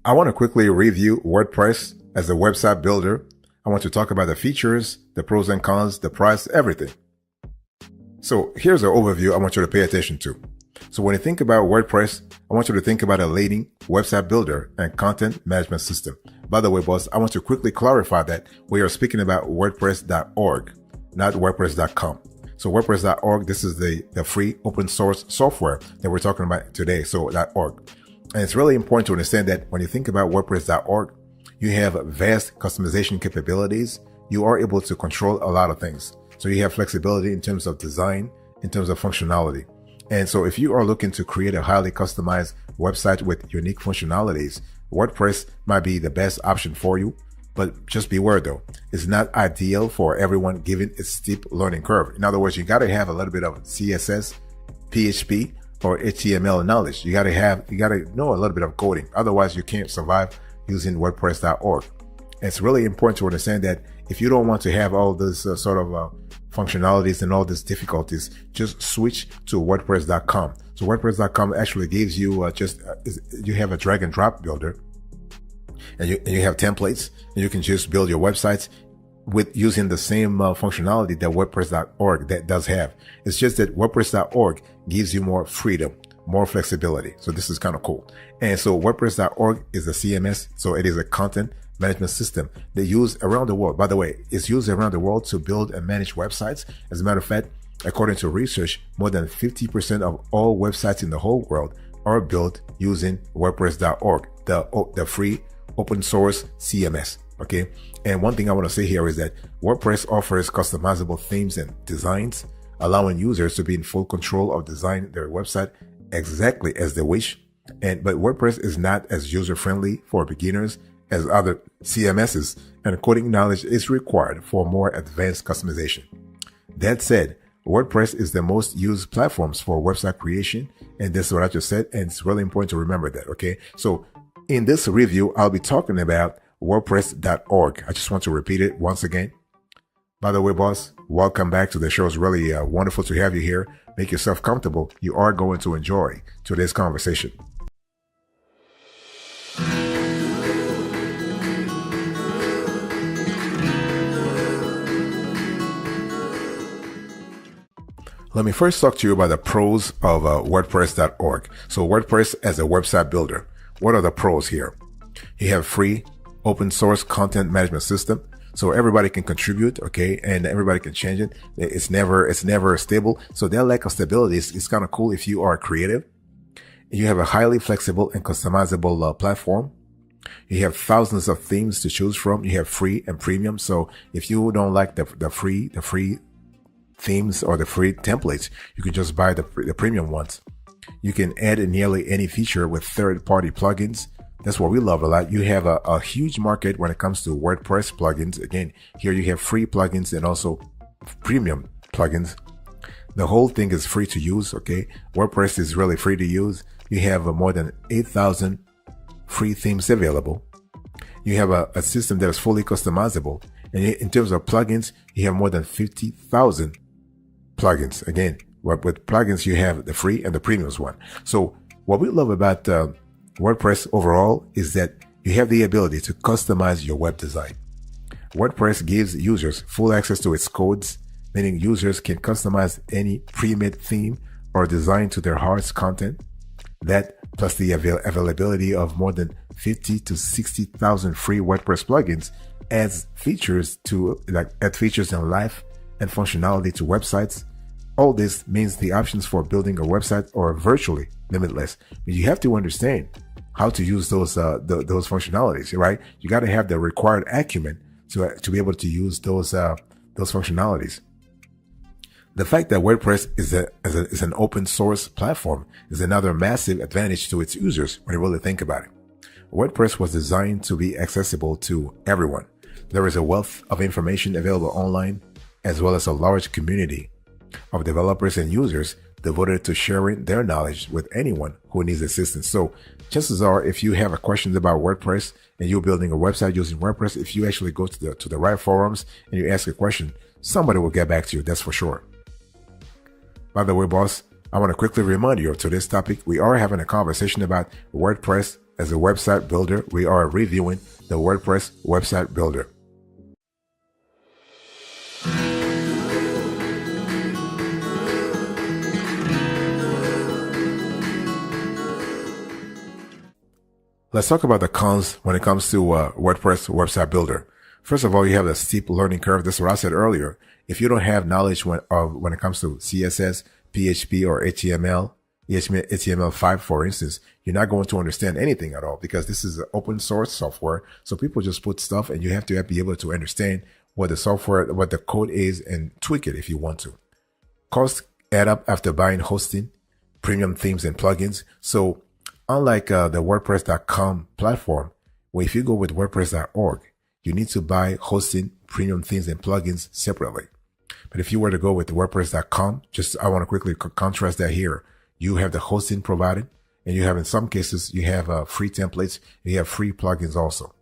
I want to quickly review WordPress as a website builder. I want to talk about the features, the pros and cons, the price, everything. So here's an overview I want you to pay attention to. So when you think about WordPress, I want you to think about a leading website builder and content management system. By the way, boss, I want to quickly clarify that we are speaking about WordPress.org, not WordPress.com. So WordPress.org, this is the free open source software that we're talking about today. So .org. And it's really important to understand that when you think about WordPress.org, you have vast customization capabilities. You are able to control a lot of things. So you have flexibility in terms of design, in terms of functionality. And so if you are looking to create a highly customized website with unique functionalities, WordPress might be the best option for you. But just beware though, it's not ideal for everyone given its steep learning curve. In other words, you got to have a little bit of CSS, PHP, or HTML knowledge. You got to know a little bit of coding. Otherwise, you can't survive using WordPress.org. It's really important to understand that if you don't want to have all this functionalities and all these difficulties, just switch to WordPress.com. So WordPress.com actually gives you you have a drag and drop builder, and you have templates, and you can just build your websites with using the same functionality that WordPress.org that does have. It's just that WordPress.org gives you more freedom, more flexibility. So this is kind of cool. And so WordPress.org is a CMS. So it is a content management system they use around the world. By the way, it's used around the world to build and manage websites. As a matter of fact, according to research, more than 50% of all websites in the whole world are built using WordPress.org, the free open source CMS. Okay. And one thing I want to say here is that WordPress offers customizable themes and designs, allowing users to be in full control of designing their website exactly as they wish. But WordPress is not as user-friendly for beginners as other CMSs, and coding knowledge is required for more advanced customization. That said, WordPress is the most used platforms for website creation. And this is what I just said. And it's really important to remember that. Okay. So in this review, I'll be talking about WordPress.org. I just want to repeat it once again. By the way, boss, welcome back to the show. It's really wonderful to have you here. Make yourself comfortable. You are going to enjoy today's conversation. Let me first talk to you about the pros of WordPress.org. So WordPress as a website builder. What are the pros here? You have free open source content management system. So everybody can contribute, okay, and everybody can change it. It's never stable. So that lack of stability is kind of cool if you are creative. You have a highly flexible and customizable platform. You have thousands of themes to choose from. You have free and premium. So if you don't like the free themes or the free templates, you can just buy the premium ones. You can add nearly any feature with third-party plugins. That's what we love a lot. You have a huge market when it comes to WordPress plugins. Again, here you have free plugins and also premium plugins. The whole thing is free to use, okay? WordPress is really free to use. You have more than 8,000 free themes available. You have a system that is fully customizable. And in terms of plugins, you have more than 50,000 plugins. Again, with plugins, you have the free and the premium one. So what we love about WordPress overall is that you have the ability to customize your web design. WordPress gives users full access to its codes, meaning users can customize any pre-made theme or design to their heart's content. That plus the availability of more than 50 to 60,000 free WordPress plugins adds features in life and functionality to websites. All this means the options for building a website are virtually limitless. But you have to understand how to use those functionalities, right? You got to have the required acumen to be able to use those functionalities. The fact that WordPress is an open source platform is another massive advantage to its users when you really think about it. WordPress was designed to be accessible to everyone. There is a wealth of information available online, as well as a large community of developers and users devoted to sharing their knowledge with anyone who needs assistance. So chances are, if you have questions about WordPress and you're building a website using WordPress, if you actually go to the right forums and you ask a question, somebody will get back to you. That's for sure. By the way, boss, I want to quickly remind you of today's topic. We are having a conversation about WordPress as a website builder, we are reviewing the WordPress website builder. Let's talk about the cons when it comes to WordPress website builder. First of all, you have the steep learning curve. This is what I said earlier. If you don't have knowledge when it comes to CSS, PHP, or HTML5, for instance, you're not going to understand anything at all because this is open source software. So people just put stuff and you have to be able to understand what the software, what the code is and tweak it if you want to. Costs add up after buying hosting, premium themes, and plugins. So unlike the WordPress.com platform, where if you go with WordPress.org, you need to buy hosting, premium themes, and plugins separately. But if you were to go with WordPress.com, I want to quickly contrast that here. You have the hosting provided, and you have, in some cases, you have free templates, and you have free plugins also.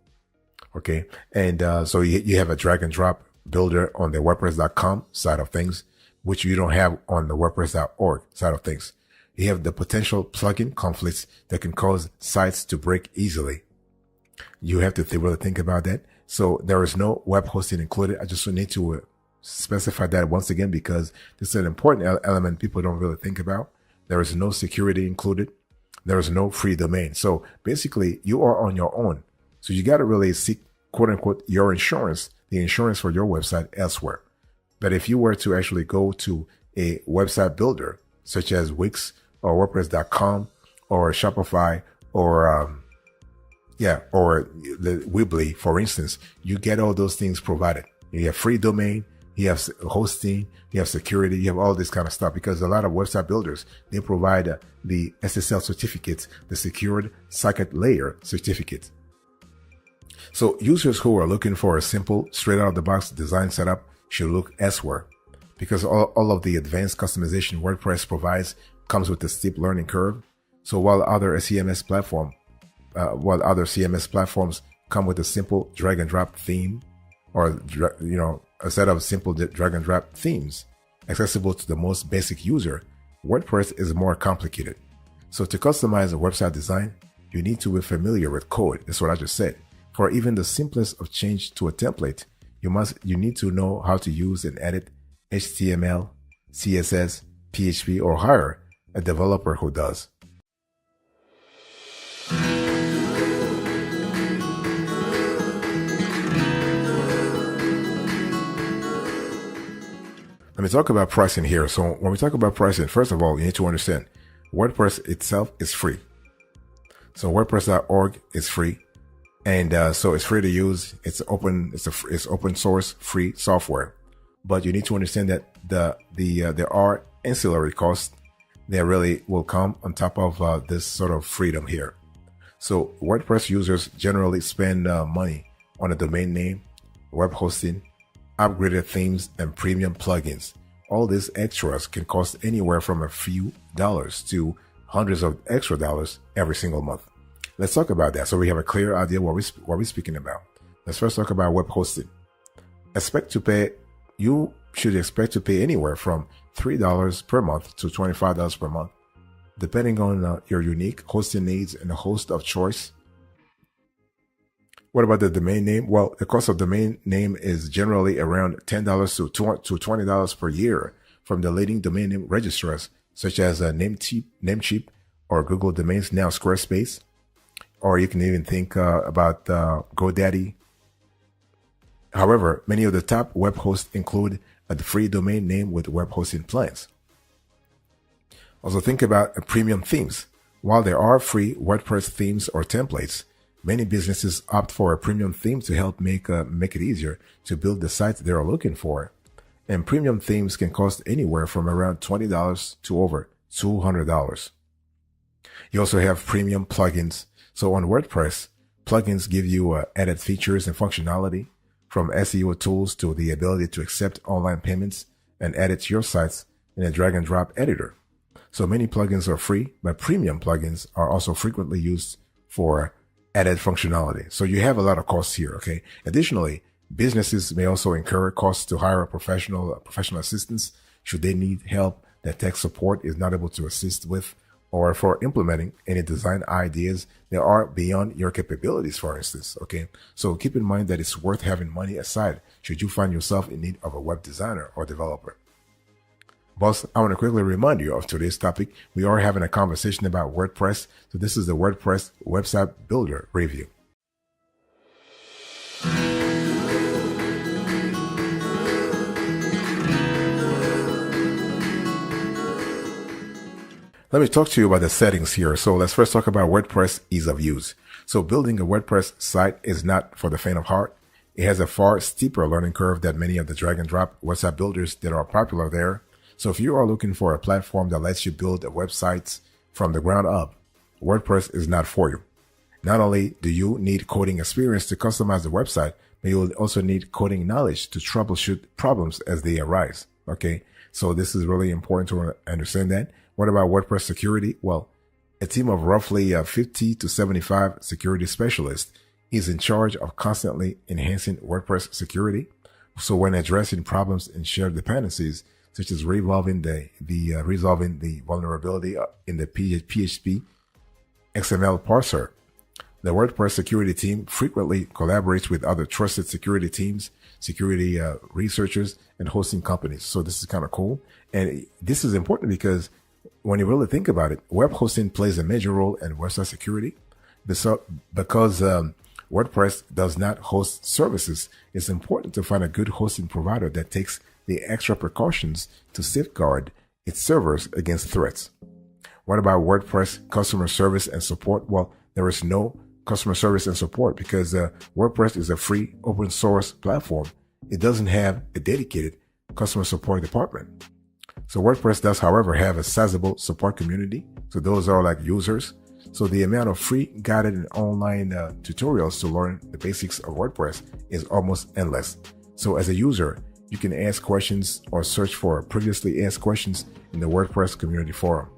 Okay. And so you have a drag and drop builder on the WordPress.com side of things, which you don't have on the WordPress.org side of things. You have the potential plugin conflicts that can cause sites to break easily. You have to really think about that. So there is no web hosting included. I just need to specify that once again because this is an important element people don't really think about. There is no security included. There is no free domain. So basically you are on your own. So you got to really seek, quote unquote, your insurance, the insurance for your website elsewhere. But if you were to actually go to a website builder such as Wix or WordPress.com or Shopify or the Weebly, for instance, you get all those things provided. You have free domain, you have hosting, you have security, you have all this kind of stuff because a lot of website builders, they provide the SSL certificates, the secured second layer certificate. So users who are looking for a simple, straight out of the box design setup should look elsewhere because all of the advanced customization WordPress provides comes with a steep learning curve. So while other CMS platforms come with a simple drag and drop theme or, a set of simple drag and drop themes accessible to the most basic user, WordPress is more complicated. So to customize a website design, you need to be familiar with code. That's what I just said. For even the simplest of change to a template, you need to know how to use and edit HTML, CSS, PHP, or hire a developer who does. Let me talk about pricing here. So when we talk about pricing, first of all, you need to understand WordPress itself is free. So WordPress.org is free. And so it's free to use. It's open source free software. But you need to understand that there are ancillary costs that really will come on top of this sort of freedom here. So WordPress users generally spend money on a domain name, web hosting, upgraded themes, and premium plugins. All these extras can cost anywhere from a few dollars to hundreds of extra dollars every single month. Let's talk about that so we have a clear idea what we're speaking about. Let's first talk about web hosting. You should expect to pay anywhere from $3 per month to $25 per month, depending on your unique hosting needs and the host of choice. What about the domain name? Well, the cost of domain name is generally around $10 to $20 per year from the leading domain name registrars such as Namecheap or Google Domains, now Squarespace, or you can even think about GoDaddy. However, many of the top web hosts include a free domain name with web hosting plans. Also think about premium themes. While there are free WordPress themes or templates, many businesses opt for a premium theme to help make it easier to build the sites they are looking for. And premium themes can cost anywhere from around $20 to over $200. You also have premium plugins. So on WordPress, plugins give you added features and functionality, from SEO tools to the ability to accept online payments and edit your sites in a drag and drop editor. So many plugins are free, but premium plugins are also frequently used for added functionality. So you have a lot of costs here. Okay. Additionally, businesses may also incur costs to hire a professional assistants should they need help that tech support is not able to assist with, or for implementing any design ideas that are beyond your capabilities, for instance. Okay. So keep in mind that it's worth having money aside should you find yourself in need of a web designer or developer. Boss, I want to quickly remind you of today's topic. We are having a conversation about WordPress. So this is the WordPress website builder review. Let me talk to you about the settings here. So let's first talk about WordPress ease of use. So building a WordPress site is not for the faint of heart. It has a far steeper learning curve than many of the drag and drop website builders that are popular there. So if you are looking for a platform that lets you build websites from the ground up, WordPress is not for you. Not only do you need coding experience to customize the website, but you'll also need coding knowledge to troubleshoot problems as they arise. Okay. So this is really important to understand that. What about WordPress security? Well, a team of roughly 50 to 75 security specialists is in charge of constantly enhancing WordPress security. So when addressing problems in shared dependencies, such as resolving the vulnerability in the PHP XML parser, the WordPress security team frequently collaborates with other trusted security teams, security researchers, and hosting companies. So this is kind of cool. And this is important because when you really think about it, web hosting plays a major role in website security. Because WordPress does not host services, it's important to find a good hosting provider that takes the extra precautions to safeguard its servers against threats. What about WordPress customer service and support? Well, there is no customer service and support because WordPress is a free open source platform. It doesn't have a dedicated customer support department. So WordPress does, however, have a sizable support community. So those are like users. So the amount of free guided and online tutorials to learn the basics of WordPress is almost endless. So as a user, you can ask questions or search for previously asked questions in the WordPress community forum.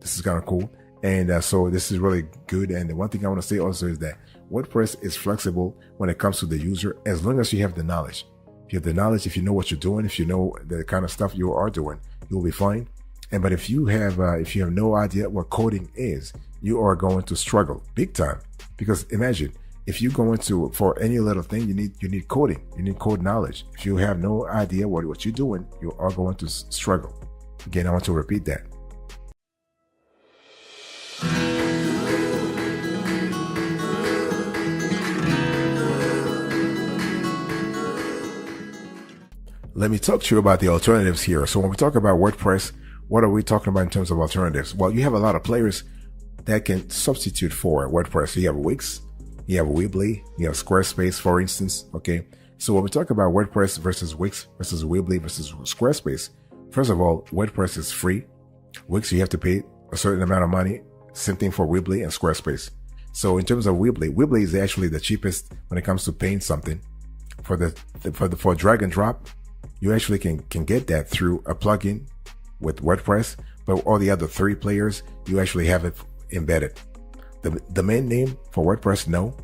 This is kind of cool. And so this is really good. And the one thing I want to say also is that WordPress is flexible when it comes to the user, as long as you have the knowledge. If you have the knowledge, if you know what you're doing, if you know the kind of stuff you are doing, you'll be fine. But if you have no idea what coding is, you are going to struggle big time. Because imagine if you go into for any little thing, you need coding, you need code knowledge. If you have no idea what you're doing, you are going to struggle. Again, I want to repeat that. Let me talk to you about the alternatives here. So when we talk about WordPress, what are we talking about in terms of alternatives? Well, you have a lot of players that can substitute for WordPress. You have Wix, you have Weebly, you have Squarespace, for instance. Okay. So when we talk about WordPress versus Wix versus Weebly versus Squarespace, first of all, WordPress is free. Wix, you have to pay a certain amount of money. Same thing for Weebly and Squarespace. So in terms of Weebly, Weebly is actually the cheapest when it comes to paying something. For drag and drop, you actually can get that through a plugin with WordPress, but all the other three players, you actually have it embedded. The domain name for WordPress, no.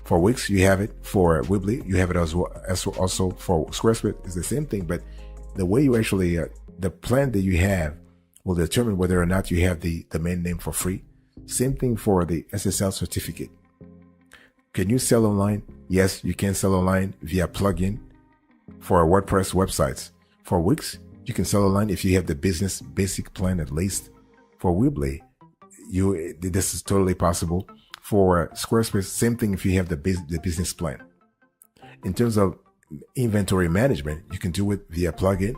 For Wix, you have it. For Weebly, you have it as well. Also for Squarespace, it's the same thing, but the way you actually, the plan that you have will determine whether or not you have the domain name for free. Same thing for the SSL certificate. Can you sell online? Yes, you can sell online via plugin for WordPress websites. For Wix, you can sell online if you have the business basic plan at least. For Weebly, this is totally possible. For Squarespace, same thing if you have the business plan. In terms of inventory management, you can do it via plugin.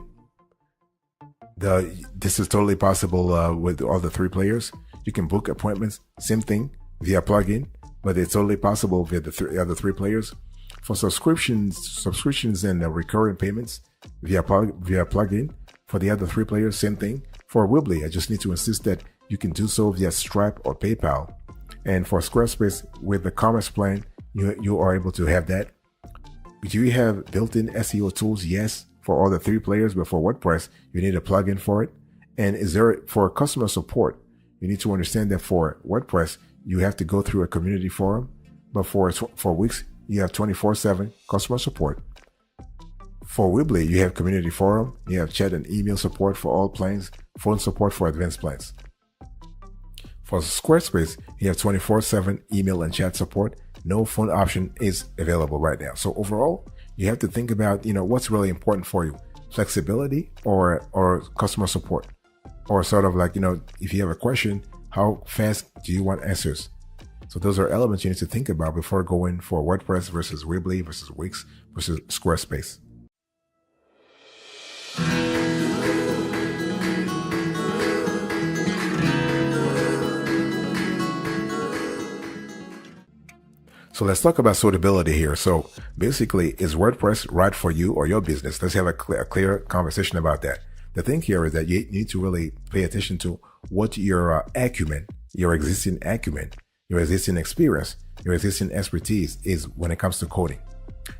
This is totally possible with all the three players. You can book appointments, same thing via plugin, but it's totally possible via the other three players. For subscriptions and recurring payments via plugin. For the other three players, same thing. For Weebly, I just need to insist that you can do so via Stripe or PayPal. And for Squarespace, with the commerce plan, you are able to have that. Do you have built-in SEO tools? Yes, for all the three players, but for WordPress, you need a plugin for it. And for customer support, you need to understand that for WordPress, you have to go through a community forum, but for Wix, you have 24/7 customer support. For Weebly, you have community forum, you have chat and email support for all plans, phone support for advanced plans. For Squarespace, you have 24/7 email and chat support. No phone option is available right now. So overall, you have to think about, what's really important for you: flexibility or customer support, or sort of like, if you have a question, how fast do you want answers? So those are elements you need to think about before going for WordPress versus Weebly versus Wix versus Squarespace. So let's talk about suitability here. So basically, is WordPress right for you or your business? Let's have a clear conversation about that. The thing here is that you need to really pay attention to what your acumen, your existing acumen, your existing experience, your existing expertise is when it comes to coding.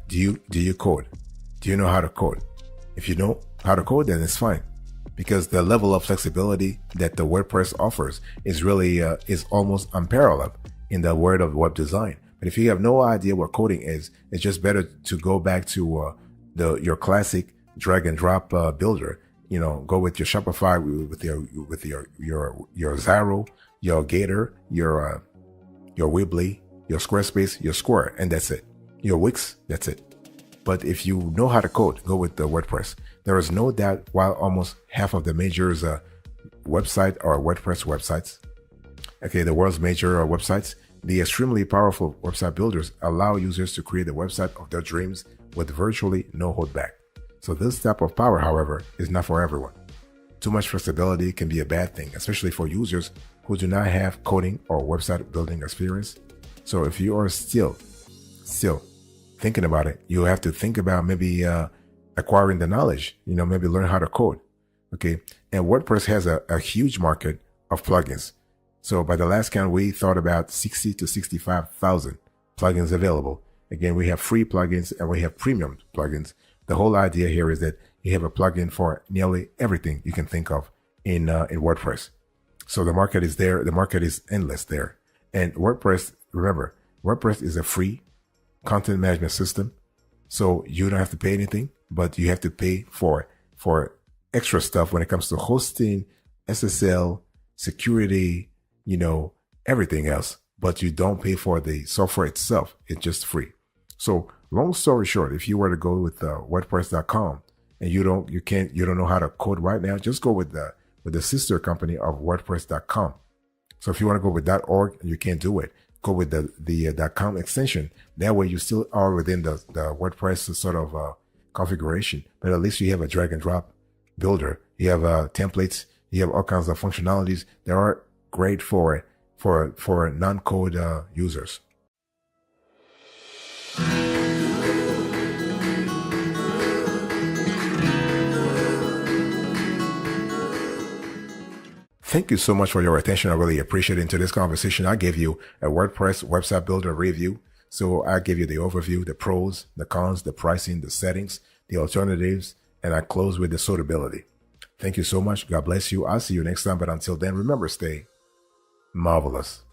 Do you code? Do you know how to code? If you know how to code, then it's fine, because the level of flexibility that the WordPress offers is really is almost unparalleled in the world of web design. But if you have no idea what coding is, it's just better to go back to your classic drag and drop builder. Go with your Shopify, with your Zaro, your Gator, your Weebly, your Squarespace, your Square, and that's it. Your Wix, that's it. But if you know how to code, go with the WordPress. There is no doubt, while almost half of the majors website are WordPress websites, the world's major websites, the extremely powerful website builders allow users to create the website of their dreams with virtually no holdback. So this type of power, however, is not for everyone. Too much flexibility can be a bad thing, especially for users who do not have coding or website building experience. So if you are still thinking about it, you have to think about maybe acquiring the knowledge, maybe learn how to code. And WordPress has a huge market of plugins. So by the last count, we thought about 60 to 65,000 plugins available. Again, we have free plugins and we have premium plugins. The whole idea here is that you have a plugin for nearly everything you can think of in WordPress. So the market is there. The market is endless there. And WordPress, remember, WordPress is a free content management system. So you don't have to pay anything, but you have to pay for extra stuff when it comes to hosting, SSL, security, everything else, but you don't pay for the software itself. It's just free. So long story short, if you were to go with WordPress.com and you don't know how to code right now, just go with the sister company of WordPress.com. So if you want to go with .org and you can't do it, go with the .com extension. That way you still are within the WordPress sort of configuration, but at least you have a drag and drop builder. You have templates. You have all kinds of functionalities that are great for non-code users. Thank you so much for your attention. I really appreciate it. In today's conversation, I gave you a WordPress website builder review. So I gave you the overview, the pros, the cons, the pricing, the settings, the alternatives, and I close with the suitability. Thank you so much. God bless you. I'll see you next time. But until then, remember, stay marvelous.